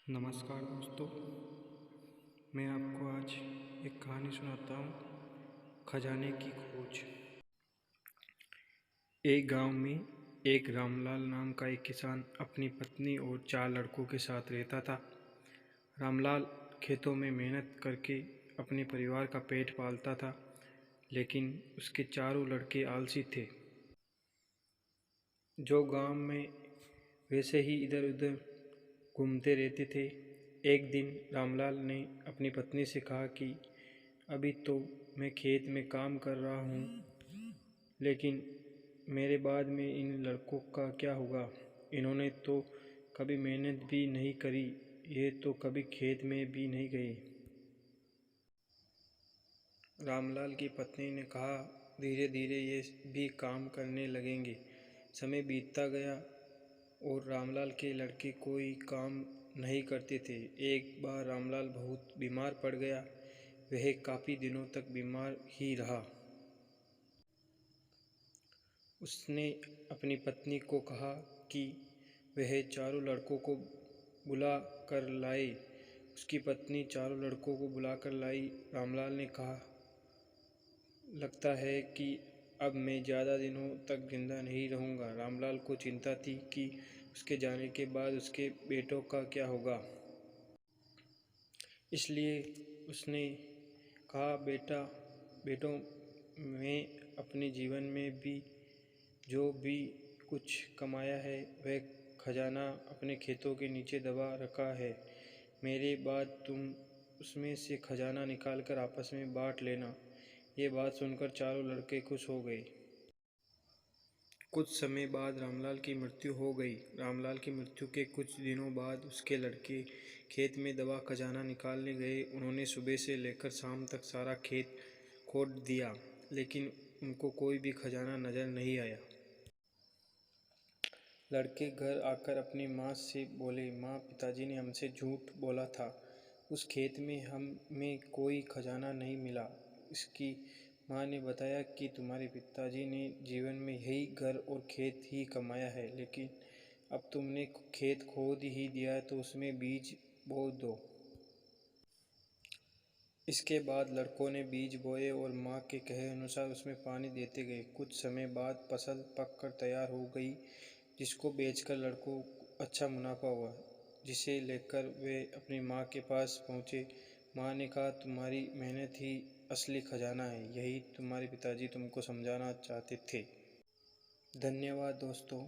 नमस्कार दोस्तों, मैं आपको आज एक कहानी सुनाता हूँ, खजाने की खोज। एक गांव में एक रामलाल नाम का एक किसान अपनी पत्नी और 4 लड़कों के साथ रहता था। रामलाल खेतों में मेहनत करके अपने परिवार का पेट पालता था, लेकिन उसके चारों लड़के आलसी थे। जो गांव में वैसे ही इधर उधर घूमते रहते थे। एक दिन रामलाल ने अपनी पत्नी से कहा कि अभी तो मैं खेत में काम कर रहा हूँ, लेकिन मेरे बाद में इन लड़कों का क्या होगा? इन्होंने तो कभी मेहनत भी नहीं करी, ये तो कभी खेत में भी नहीं गए। रामलाल की पत्नी ने कहा, धीरे धीरे ये भी काम करने लगेंगे। समय बीतता गया और रामलाल के लड़के कोई काम नहीं करते थे। एक बार रामलाल बहुत बीमार पड़ गया। वह काफ़ी दिनों तक बीमार ही रहा। उसने अपनी पत्नी को कहा कि वह चारों लड़कों को बुला कर लाए। उसकी पत्नी चारों लड़कों को बुला कर लाई। रामलाल ने कहा, लगता है कि अब मैं ज़्यादा दिनों तक जिंदा नहीं रहूँगा। रामलाल को चिंता थी कि उसके जाने के बाद उसके बेटों का क्या होगा। इसलिए उसने कहा, बेटों, मैं अपने जीवन में भी जो भी कुछ कमाया है वह खजाना अपने खेतों के नीचे दबा रखा है। मेरे बाद तुम उसमें से खजाना निकालकर आपस में बांट लेना। ये बात सुनकर चारों लड़के खुश हो गए। कुछ समय बाद रामलाल की मृत्यु हो गई। रामलाल की मृत्यु के कुछ दिनों बाद उसके लड़के खेत में दबा खजाना निकालने गए। उन्होंने सुबह से लेकर शाम तक सारा खेत खोद दिया, लेकिन उनको कोई भी खजाना नजर नहीं आया। लड़के घर आकर अपनी माँ से बोले, माँ, पिताजी ने हमसे झूठ बोला था। उस खेत में हमें कोई खजाना नहीं मिला। इसकी माँ ने बताया कि तुम्हारे पिताजी ने जीवन में यही घर और खेत ही कमाया है, लेकिन अब तुमने खेत खोद ही दिया है तो उसमें बीज बो दो। इसके बाद लड़कों ने बीज बोए और माँ के कहे अनुसार उसमें पानी देते गए। कुछ समय बाद फसल पककर तैयार हो गई, जिसको बेचकर लड़कों को अच्छा मुनाफा हुआ, जिसे लेकर वे अपनी माँ के पास पहुँचे। माँ ने कहा, तुम्हारी मेहनत ही असली खजाना है, यही तुम्हारे पिताजी तुमको समझाना चाहते थे। धन्यवाद दोस्तों।